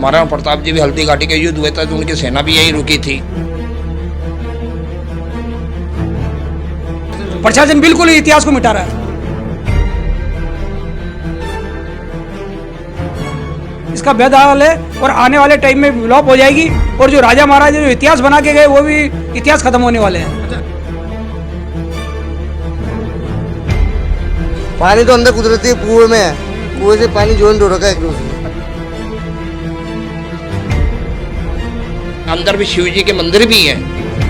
महाराणा प्रताप जी भी हल्दी घाटी के युद्ध हुए थे तो उनकी सेना भी यही रुकी थी। प्रशासन बिल्कुल ही इतिहास को मिटा रहा है। इसका बेदहाल है और आने वाले टाइम में विलोप हो जाएगी और जो राजा महाराजा जो इतिहास बना के गए वो भी इतिहास खत्म होने वाले हैं। पानी तो अंदर कुदरती कुएं में है, कुएं से पानी जोन हो रखा है एक दूसरे। अंदर भी शिव जी के मंदिर भी हैं,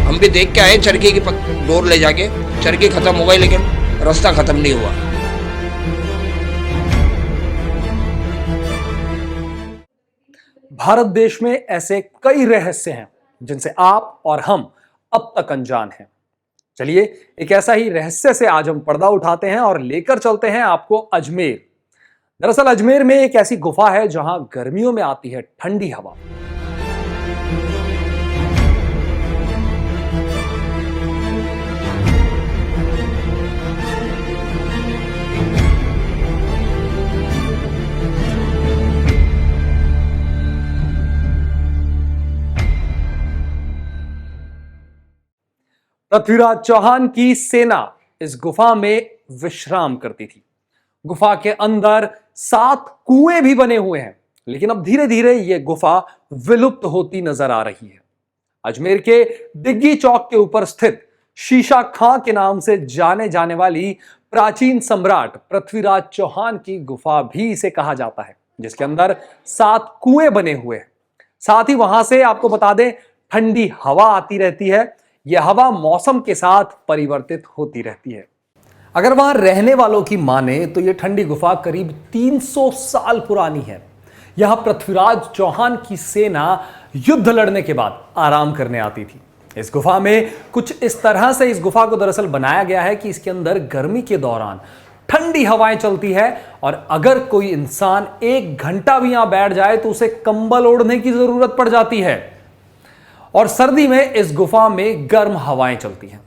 हम भी देख के आए चरखी की डोर ले जाके। चरखी खत्म हो गई लेकिन रास्ता खत्म नहीं हुआ। भारत देश में ऐसे कई रहस्य हैं जिनसे आप और हम अब तक अनजान हैं। चलिए एक ऐसा ही रहस्य से आज हम पर्दा उठाते हैं और लेकर चलते हैं आपको अजमेर। दरअसल अजमेर में एक ऐसी गुफा है जहां गर्मियों में आती है ठंडी हवा। पृथ्वीराज चौहान की सेना इस गुफा में विश्राम करती थी। गुफा के अंदर 7 कुएं भी बने हुए हैं, लेकिन अब धीरे धीरे यह गुफा विलुप्त होती नजर आ रही है। अजमेर के दिग्गी चौक के ऊपर स्थित शीशा खां के नाम से जाने जाने वाली प्राचीन सम्राट पृथ्वीराज चौहान की गुफा भी इसे कहा जाता है, जिसके अंदर 7 कुएं बने हुए हैं। साथ ही वहां से आपको बता दें ठंडी हवा आती रहती है। यह हवा मौसम के साथ परिवर्तित होती रहती है। अगर वहां रहने वालों की माने तो यह ठंडी गुफा करीब 300 साल पुरानी है। यहां पृथ्वीराज चौहान की सेना युद्ध लड़ने के बाद आराम करने आती थी। इस गुफा में कुछ इस तरह से इस गुफा को दरअसल बनाया गया है कि इसके अंदर गर्मी के दौरान ठंडी हवाएं चलती है और अगर कोई इंसान 1 घंटा भी यहां बैठ जाए तो उसे कंबल ओढ़ने की जरूरत पड़ जाती है। और सर्दी में इस गुफा में गर्म हवाएं चलती हैं।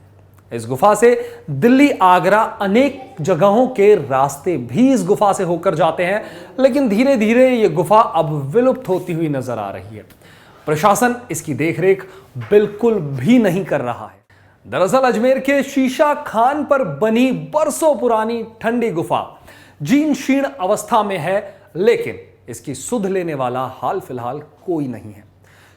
इस गुफा से दिल्ली, आगरा, अनेक जगहों के रास्ते भी इस गुफा से होकर जाते हैं, लेकिन धीरे धीरे यह गुफा अब विलुप्त होती हुई नजर आ रही है। प्रशासन इसकी देखरेख बिल्कुल भी नहीं कर रहा है। दरअसल अजमेर के शीशा खान पर बनी बरसों पुरानी ठंडी गुफा जीर्ण शीर्ण अवस्था में है, लेकिन इसकी सुध लेने वाला हाल फिलहाल कोई नहीं है।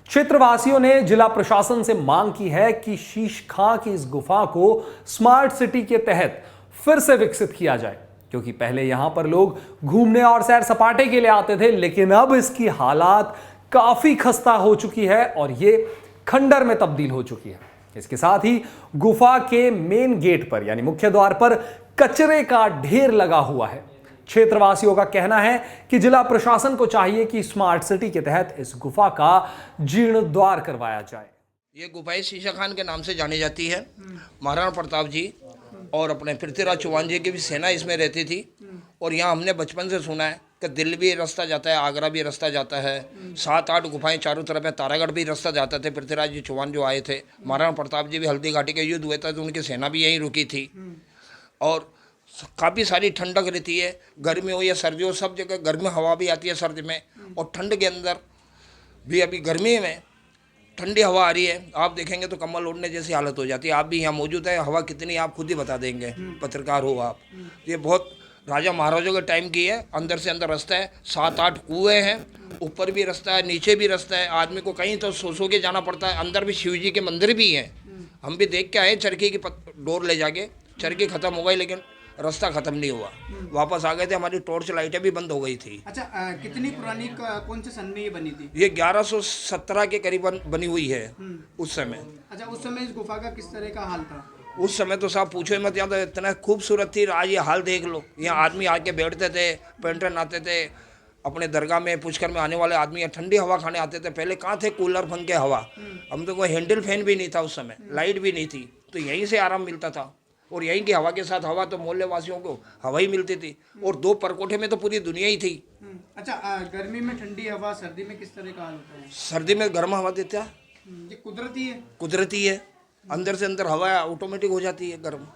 क्षेत्रवासियों ने जिला प्रशासन से मांग की है कि शीश खां की इस गुफा को स्मार्ट सिटी के तहत फिर से विकसित किया जाए, क्योंकि पहले यहां पर लोग घूमने और सैर सपाटे के लिए आते थे, लेकिन अब इसकी हालात काफी खस्ता हो चुकी है और ये खंडर में तब्दील हो चुकी है। इसके साथ ही गुफा के मेन गेट पर यानी मुख्य द्वार पर कचरे का ढेर लगा हुआ है। क्षेत्रवासियों का कहना है कि जिला प्रशासन को चाहिए कि स्मार्ट सिटी के तहत इस गुफा का जीर्णोद्धार करवाया जाए। ये गुफाएं शीशा खान के नाम से जानी जाती है। महाराणा प्रताप जी और अपने पृथ्वीराज चौहान जी की भी सेना इसमें रहती थी। और यहाँ हमने बचपन से सुना है कि दिल्ली भी रास्ता जाता है, आगरा भी रास्ता जाता है, 7-8 गुफाएं चारों तरफ है। तारागढ़ भी रास्ता जाते थे। पृथ्वीराज जी चौहान जो आए थे, महाराणा प्रताप जी भी हल्दी घाटी के युद्ध हुए थे तो उनकी सेना भी यहीं रुकी थी। और काफ़ी सारी ठंडक रहती है, गर्मी हो या सर्दी हो, सब जगह गर्मी हवा भी आती है सर्दी में। और ठंड के अंदर भी अभी गर्मी में ठंडी हवा आ रही है, आप देखेंगे तो कम्बल ओढ़ने जैसी हालत हो जाती है। आप भी यहाँ मौजूद है, हवा कितनी आप खुद ही बता देंगे, पत्रकार हो आप। ये बहुत राजा महाराजों के टाइम की है। अंदर से अंदर रास्ता है, 7-8 कुएँ हैं, ऊपर भी रास्ता है, नीचे भी रास्ता है। आदमी को कहीं तो सो के जाना पड़ता है। अंदर भी शिव जी के मंदिर भी हैं, हम भी देख के आए चरखी की डोर ले जाके। चरखी खत्म हो गई लेकिन रास्ता खत्म नहीं हुआ। वापस आ गए थे, हमारी टॉर्च लाइटें भी बंद हो गई थी। अच्छा, कितनी पुरानी कौन से सन में ये बनी थी? ये 1117 के करीबन बनी हुई है उस समय। अच्छा, उस समय इस गुफा का किस तरह का हाल था? उस समय तो साहब पूछो मत, यहाँ तो इतना खूबसूरत थी। आज ये हाल देख लो, यहाँ आदमी आके बैठते थे, पेंटर आते थे अपने दरगाह में, पुष्कर में आने वाले आदमी यहाँ ठंडी हवा खाने आते थे। पहले कहाँ थे कूलर, पंखे, हवा? हम तो कोई हैंडल फैन भी नहीं था उस समय, लाइट भी नहीं थी, तो यहीं से आराम मिलता था। और यहीं की हवा के साथ हवा तो मोहल्ले वासियों को हवा ही मिलती थी। और 2 परकोठे में तो पूरी दुनिया ही थी। अच्छा, गर्मी में ठंडी हवा, सर्दी में किस तरह का हाल होता है? सर्दी में गर्म हवा देता है, ये कुदरती है? कुदरती है। अंदर से अंदर हवा ऑटोमेटिक हो जाती है गर्म।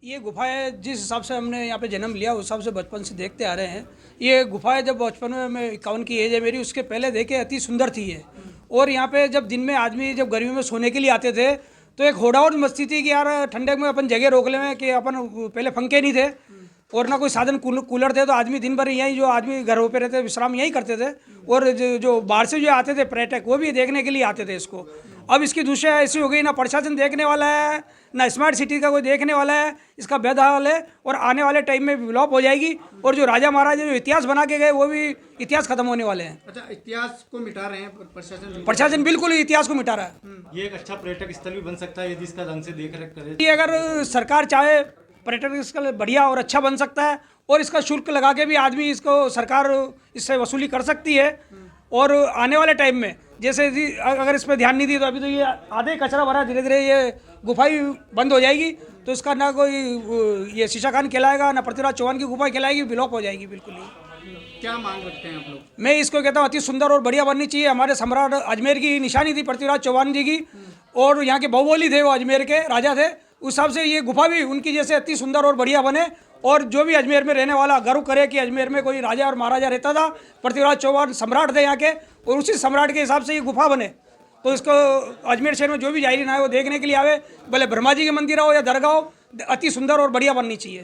ये गुफाएं जिस हिसाब से हमने यहाँ पे जन्म लिया उस हिसाब से बचपन से देखते आ रहे हैं। ये गुफाएं जब बचपन में, मैं 51 की एज है मेरी, उसके पहले देखे अति सुंदर थी ये। और यहाँ पे जब दिन में आदमी जब गर्मी में सोने के लिए आते थे तो एक होड़ावट मस्ती थी कि यार ठंडक में अपन जगह रोक लें, कि अपन पहले पंखे नहीं थे और ना कोई साधन कूलर थे, तो आदमी दिन भर यहीं, जो आदमी घरों पे रहते विश्राम यहीं करते थे। और जो बाहर से जो आते थे पर्यटक वो भी देखने के लिए आते थे इसको। अब इसकी दूसरा ऐसी हो गई, ना प्रशासन देखने वाला है, ना स्मार्ट सिटी का कोई देखने वाला है। इसका बेदहाल है और आने वाले टाइम में विलोप हो जाएगी। और जो राजा महाराजा जो इतिहास बना के गए वो भी इतिहास खत्म होने वाले हैं। अच्छा, इतिहास को मिटा रहे हैं प्रशासन बिल्कुल इतिहास को मिटा रहा है। ये एक अच्छा पर्यटक स्थल भी बन सकता है यदि इसका ढंग से देख रेख करे। ये अगर सरकार चाहे पर्यटन स्थल बढ़िया और अच्छा बन सकता है और इसका शुल्क लगा के भी आदमी इसको, सरकार इससे वसूली कर सकती है। और आने वाले टाइम में जैसे अगर इस पर ध्यान नहीं दी तो अभी तो ये आधे कचरा भरा, धीरे धीरे ये गुफा ही बंद हो जाएगी। तो इसका ना कोई ये शीशा खान कहलाएगा, ना पृथ्वीराज चौहान की गुफा कहलाएगी, विलोप हो जाएगी बिल्कुल ही। क्या मांग रखते हैं आप लोग? मैं इसको कहता हूँ अति सुंदर और बढ़िया बननी चाहिए। हमारे सम्राट अजमेर की निशानी थी पृथ्वीराज चौहान जी की, और यहाँ के बहुबोली थे, वो अजमेर के राजा थे। उस हिसाब से ये गुफा भी उनकी जैसे अति सुंदर और बढ़िया बने। और जो भी अजमेर में रहने वाला गर्व करे कि अजमेर में कोई राजा और महाराजा रहता था, पृथ्वीराज चौहान सम्राट थे यहाँ के, और उसी सम्राट के हिसाब से ये गुफा बने। तो इसको अजमेर शहर में जो भी जायरीन आए वो देखने के लिए आवे, भले ब्रह्मा जी के मंदिर हो या दरगाह हो, अति सुंदर और बढ़िया बननी चाहिए।